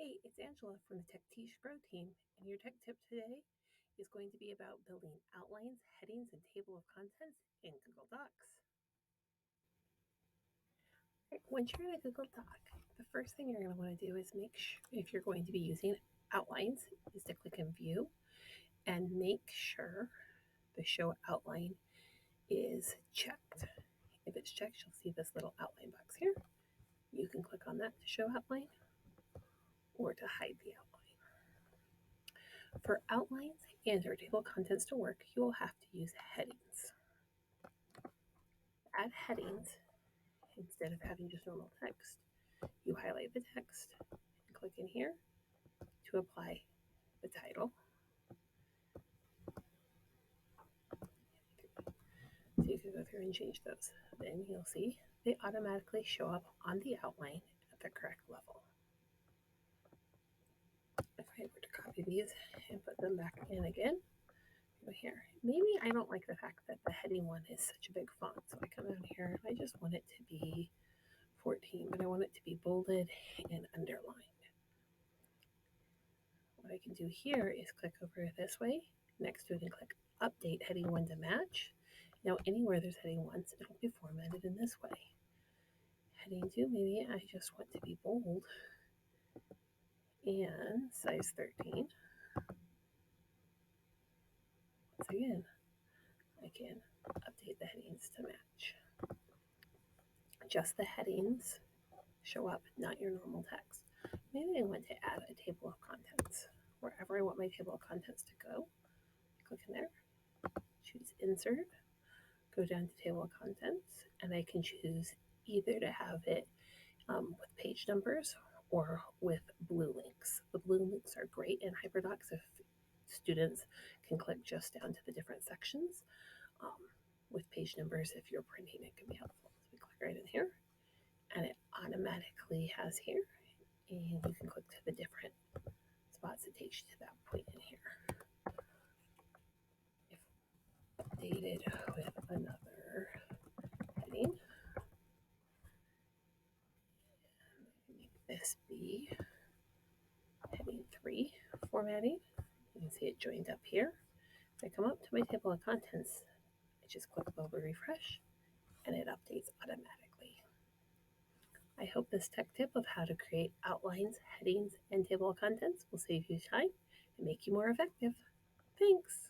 Hey, it's Angela from the TechTip Pro team, and your tech tip today is going to be about building outlines, headings, and table of contents in Google Docs. Once you're in a Google Doc, the first thing you're going to want to do is make sure, if you're going to be using outlines, is to click in View and make sure the Show Outline is checked. If it's checked, you'll see this little outline box here. You can click on that to show outline or to hide the outline. For outlines and or table contents to work, you will have to use headings. Add headings instead of having just normal text. You highlight the text and click in here to apply the title. So you can go through and change those. Then you'll see they automatically show up on the outline at the correct level. If I were to copy these and put them back in again, go here. Maybe I don't like the fact that the heading one is such a big font. So I come down here and I just want it to be 14, but I want it to be bolded and underlined. What I can do here is click over this way next to it and click Update Heading 1 to match. Now, anywhere there's heading 1, it'll be formatted in this way. Heading 2, maybe I just want to be bold and size 13. Once again, I can update the headings to match. Just the headings show up, not your normal text. Maybe I want to add a table of contents. Wherever I want my table of contents to go, click in there, choose Insert, go down to Table of Contents, and I can choose either to have it with page numbers or with blue links. The blue links are great in HyperDocs if students can click just down to the different sections. With page numbers, if you're printing, it can be helpful. So we click right in here, and it automatically has here, and you can click to the different spots it takes you to that point in here. If updated with another heading, make this be heading 3 formatting. You can see it joined up here. If I come up to my table of contents, I just click over refresh and it updates automatically. I hope this tech tip of how to create outlines, headings, and table of contents will save you time and make you more effective. Thanks.